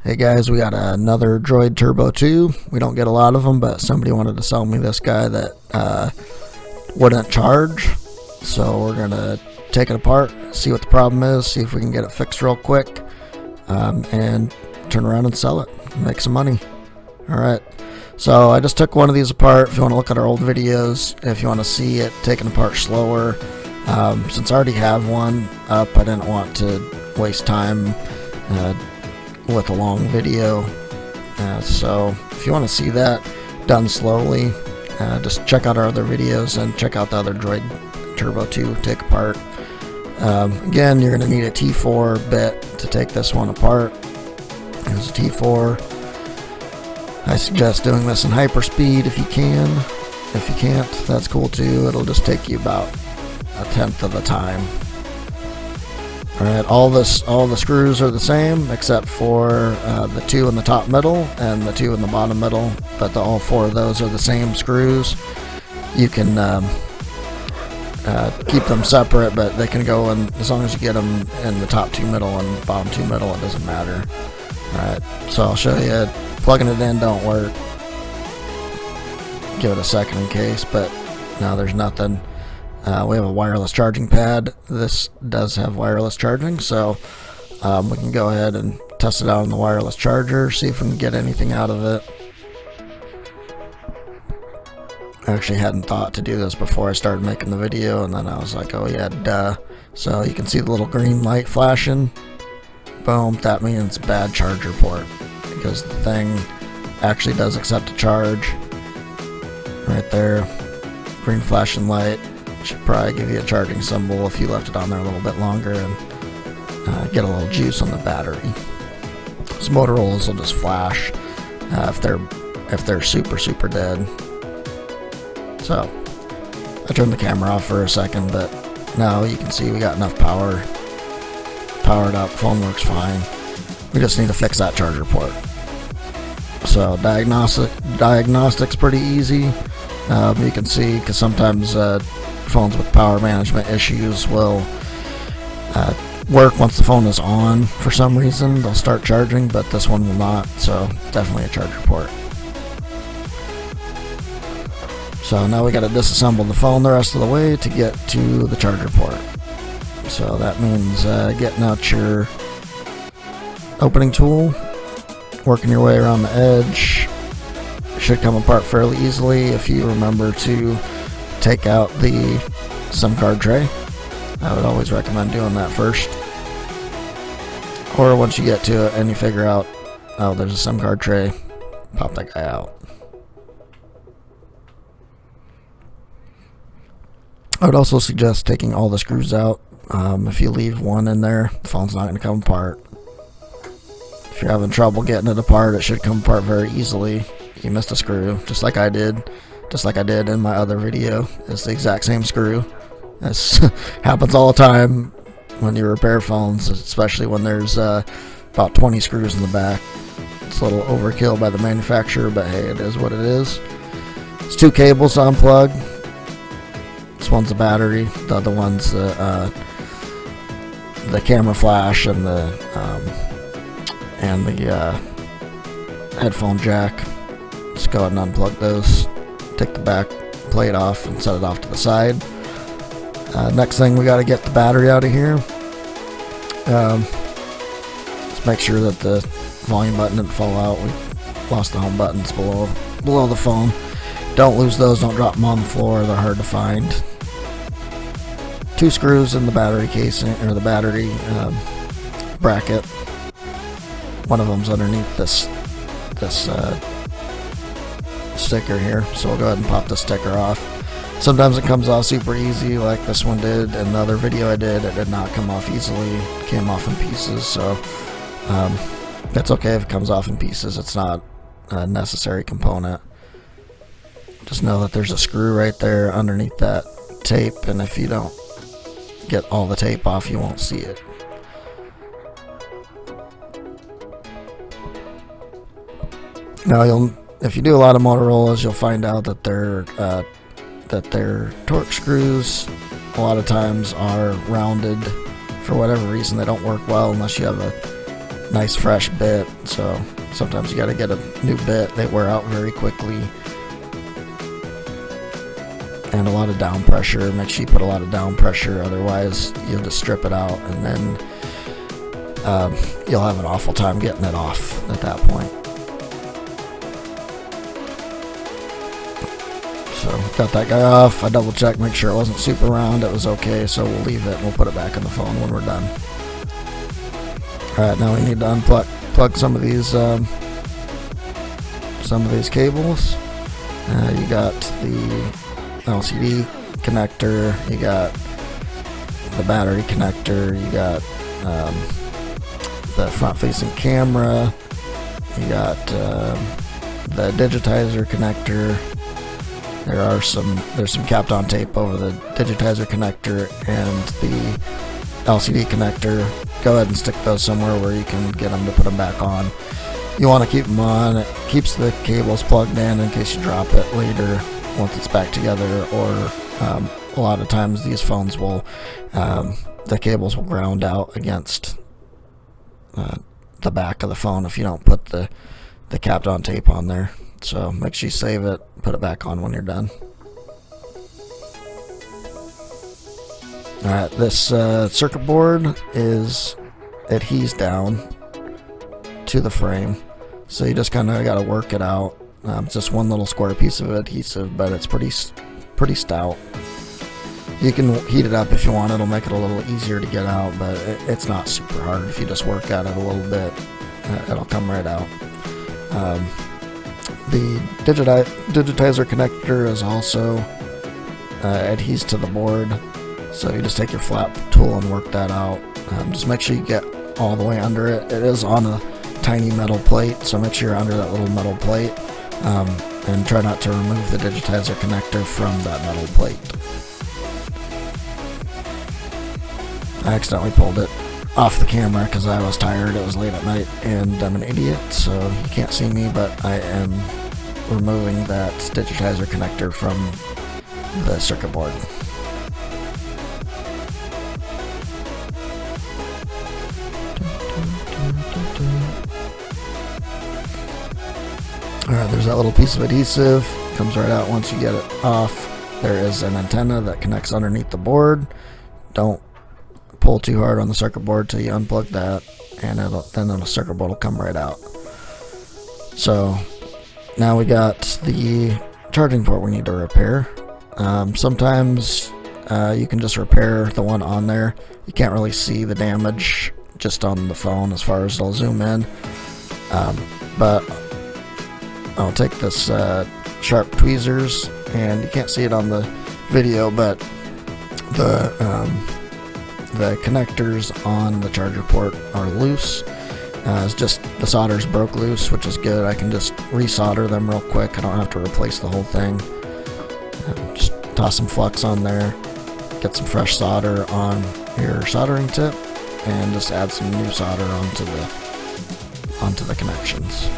Hey guys, we got another Droid Turbo 2. We don't get a lot of them, but somebody wanted to sell me this guy that wouldn't charge. So we're going to take it apart, see what the problem is, see if we can get it fixed real quick, and turn around and sell it, make some money. Alright, so I just took one of these apart. If you want to look at our old videos, if you want to see it taken apart slower, since I already have one up, I didn't want to waste time with a long video. So if you want to see that done slowly, just check out our other videos and check out the other Droid Turbo 2 take apart. Again, you're going to need a T4 bit to take this one apart. Here's a T4. I suggest doing this in hyperspeed if you can. If you can't, that's cool too. It'll just take you about a tenth of the time. Alright, all the screws are the same except for the two in the top middle and the two in the bottom middle, but all four of those are the same screws. You can keep them separate, but they can go in, as long as you get them in the top two middle and bottom two middle, it doesn't matter. Alright, so I'll show you. Plugging it in don't work. Give it a second in case, but no, there's nothing. We have a wireless charging pad. This does have wireless charging, so we can go ahead and test it out on the wireless charger, see if we can get anything out of it. I actually hadn't thought to do this before I started making the video, and then I was like, oh yeah, duh. So you can see the little green light flashing. Boom, that means bad charger port, because the thing actually does accept a charge. Right there, green flashing light. Should probably give you a charging symbol if you left it on there a little bit longer and get a little juice on the battery. So Motorola's will just flash if they're super dead. So I turned the camera off for a second, but now you can see we got enough power. Powered up, phone works fine. We just need to fix that charger port. So diagnostic's pretty easy. You can see, because sometimes phones with power management issues will work once the phone is on. For some reason they'll start charging, but this one will not, so definitely a charger port. So now we got to disassemble the phone the rest of the way to get to the charger port. So that means getting out your opening tool, working your way around the edge. Should come apart fairly easily if you remember to take out the SIM card tray. I would always recommend doing that first. Or once you get to it and you figure out, oh, there's a SIM card tray, pop that guy out. I would also suggest taking all the screws out. If you leave one in there, the phone's not going to come apart. If you're having trouble getting it apart, it should come apart very easily. You missed a screw, just like I did in my other video. It's the exact same screw. This happens all the time when you repair phones, especially when there's about 20 screws in the back. It's a little overkill by the manufacturer, but hey, it is what it is. It's two cables to unplug. This one's the battery, the other one's the camera flash and the headphone jack. Just go ahead and unplug those. Take the back plate off and set it off to the side. Next thing, we got to get the battery out of here. Just make sure that the volume button didn't fall out. We lost the home buttons below the phone. Don't lose those. Don't drop them on the floor. They're hard to find. Two screws in the battery casing, or the battery bracket. One of them's underneath this sticker here, so we'll go ahead and pop the sticker off. Sometimes it comes off super easy, like this one did. In the other video I did, it did not come off easily. It came off in pieces, so that's okay if it comes off in pieces. It's not a necessary component. Just know that there's a screw right there underneath that tape, and if you don't get all the tape off, you won't see it. Now, if you do a lot of Motorola's, you'll find out that their torque screws a lot of times are rounded. For whatever reason, they don't work well unless you have nice fresh bit, so sometimes you got to get a new bit. They wear out very quickly. And a lot of down pressure. Make sure you put a lot of down pressure, otherwise you'll just strip it out, and then you'll have an awful time getting it off at that point. So got that guy off. I double checked, make sure it wasn't super round. It was okay, so we'll leave it and we'll put it back in the phone when we're done. Alright, now we need to plug some of these cables. You got the LCD connector, you got the battery connector, you got the front-facing camera, you got the digitizer connector. There's some capped on tape over the digitizer connector and the LCD connector. Go ahead and stick those somewhere where you can get them to put them back on. You want to keep them on. It keeps the cables plugged in case you drop it later once it's back together, or a lot of times these phones will, the cables will ground out against the back of the phone if you don't put the capped on tape on there. So make sure you save it, put it back on when you're done. Alright, this circuit board adheres down to the frame, so you just kind of got to work it out. It's just one little square piece of adhesive, but it's pretty stout. You can heat it up if you want. It'll make it a little easier to get out, but it's not super hard. If you just work at it a little bit, it'll come right out. The digitizer connector is also adheres to the board, so you just take your flap tool and work that out. Just make sure you get all the way under it. It is on a tiny metal plate, so make sure you're under that little metal plate, and try not to remove the digitizer connector from that metal plate. I accidentally pulled it off the camera because I was tired. It was late at night and I'm an idiot, so you can't see me, but I am removing that digitizer connector from the circuit board. Alright, there's that little piece of adhesive. Comes right out once you get it off. There is an antenna that connects underneath the board. Don't pull too hard on the circuit board till you unplug that, and then the circuit board will come right out. So now we got the charging port we need to repair. Sometimes you can just repair the one on there. You can't really see the damage just on the phone as far as it'll zoom in, but I'll take this sharp tweezers, and you can't see it on the video, but the connectors on the charger port are loose. It's just the solders broke loose, which is good. I can just resolder them real quick. I don't have to replace the whole thing. Just toss some flux on there, get some fresh solder on your soldering tip, and just add some new solder onto the connections.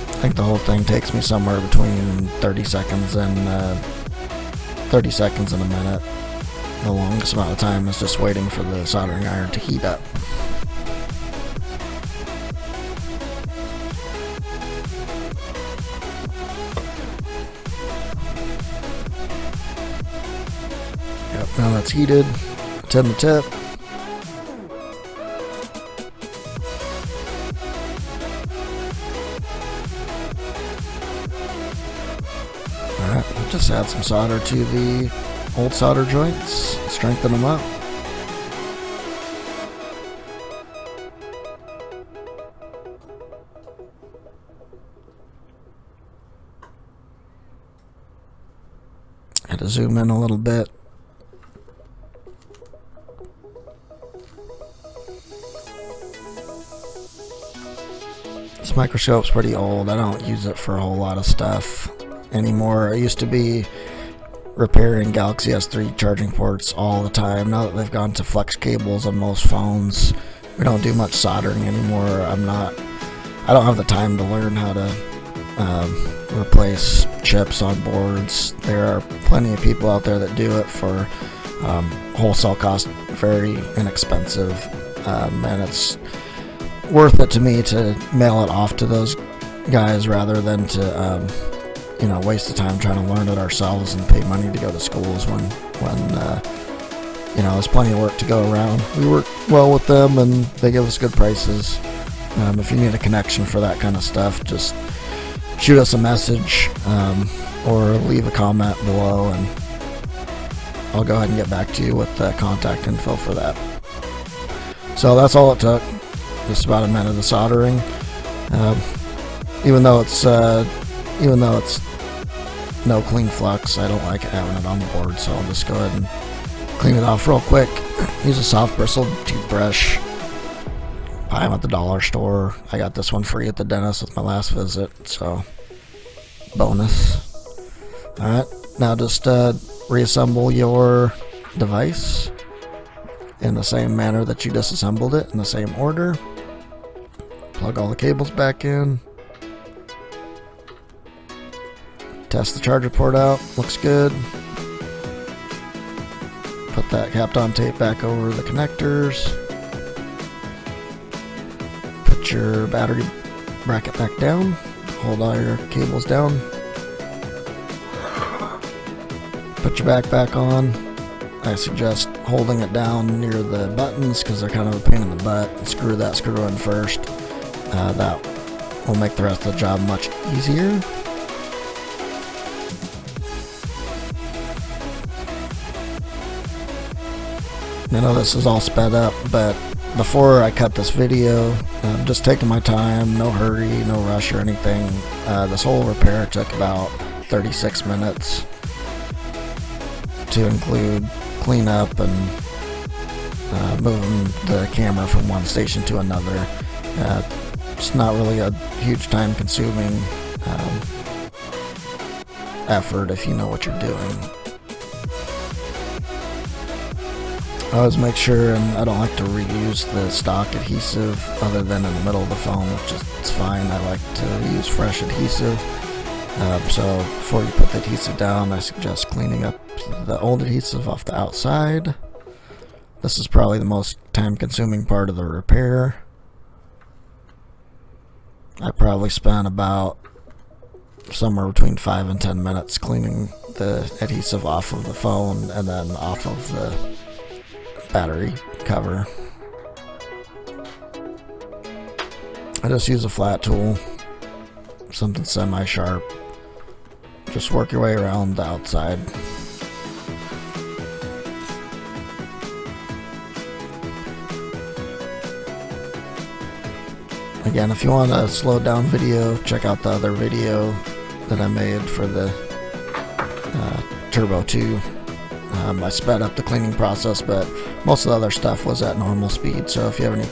I think the whole thing takes me somewhere between 30 seconds and a minute. The longest amount of time is just waiting for the soldering iron to heat up. Yep, now that's heated. Attend the tip. Alright, just add some solder to the old solder joints, strengthen them up. Had to zoom in a little bit. This microscope's pretty old. I don't use it for a whole lot of stuff anymore. I used to be repairing Galaxy S3 charging ports all the time. Now that they've gone to flex cables on most phones, we don't do much soldering anymore. I don't have the time to learn how to replace chips on boards. There are plenty of people out there that do it for Wholesale cost very inexpensive, and it's worth it to me to mail it off to those guys rather than to waste the time trying to learn it ourselves and pay money to go to schools when there's plenty of work to go around. We work well with them and they give us good prices. If you need a connection for that kind of stuff, just shoot us a message or leave a comment below, and I'll go ahead and get back to you with the contact info for that. So that's all it took, just about a minute of soldering. Even though it's no clean flux, I don't like having it on the board, so I'll just go ahead and clean it off real quick. Use a soft bristled toothbrush. Buy them at the dollar store. I got this one free at the dentist with my last visit, so bonus. Alright, now just reassemble your device in the same manner that you disassembled it, in the same order. Plug all the cables back in. Test the charger port out. Looks good. Put that Kapton tape back over the connectors. Put your battery bracket back down. Hold all your cables down. Put your back on. I suggest holding it down near the buttons because they're kind of a pain in the butt. Screw that screw in first. That will make the rest of the job much easier. I know this is all sped up, but before I cut this video, I'm just taking my time, no hurry, no rush or anything. This whole repair took about 36 minutes to include cleanup and moving the camera from one station to another. It's not really a huge time consuming effort if you know what you're doing. I always make sure, and I don't like to reuse the stock adhesive other than in the middle of the phone, which is it's fine. I like to use fresh adhesive. So before you put the adhesive down, I suggest cleaning up the old adhesive off the outside. This is probably the most time-consuming part of the repair. I probably spent about somewhere between 5 and 10 minutes cleaning the adhesive off of the phone and then off of the battery cover. I just use a flat tool, something semi-sharp. Just work your way around the outside. Again, if you want a slowed down video, check out the other video that I made for the Turbo 2. I sped up the cleaning process, but most of the other stuff was at normal speed. So if you have any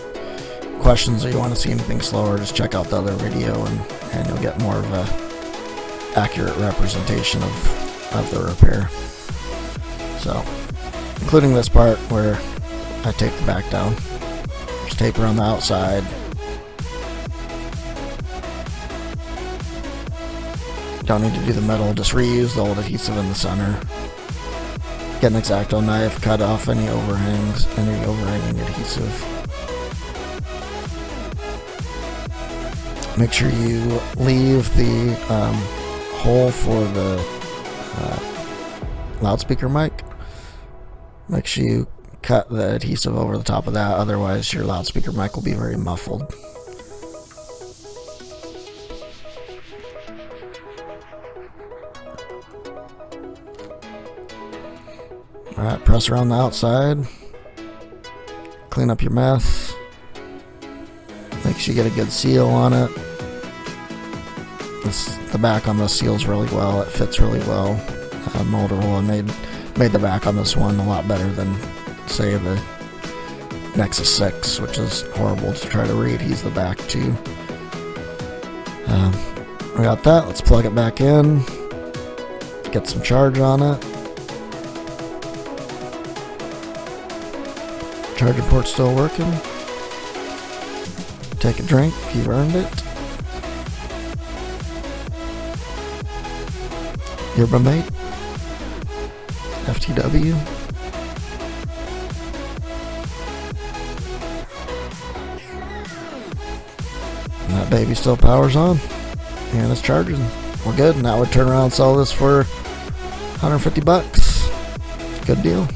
questions or you want to see anything slower, just check out the other video and you'll get more of a accurate representation of the repair. So, including this part where I tape the back down. Just tape around the outside. Don't need to do the middle, just reuse the old adhesive in the center. Get an X-Acto knife, cut off any overhangs, any overhanging adhesive. Make sure you leave the hole for the loudspeaker mic. Make sure you cut the adhesive over the top of that, otherwise your loudspeaker mic will be very muffled. Alright, press around the outside. Clean up your mess. Make sure you get a good seal on it. The back on this seals really well. It fits really well. Motorola made the back on this one a lot better than, say, the Nexus 6, which is horrible to try to readhese the back to. We got that. Let's plug it back in. Get some charge on it. Charger port's still working. Take a drink, you've earned it. Yerba Mate, FTW. And that baby still powers on. And it's charging. We're good. Now we'd turn around and sell this for $150. Good deal.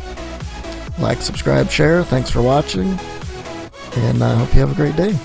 Like, subscribe, share. Thanks for watching. And I hope you have a great day.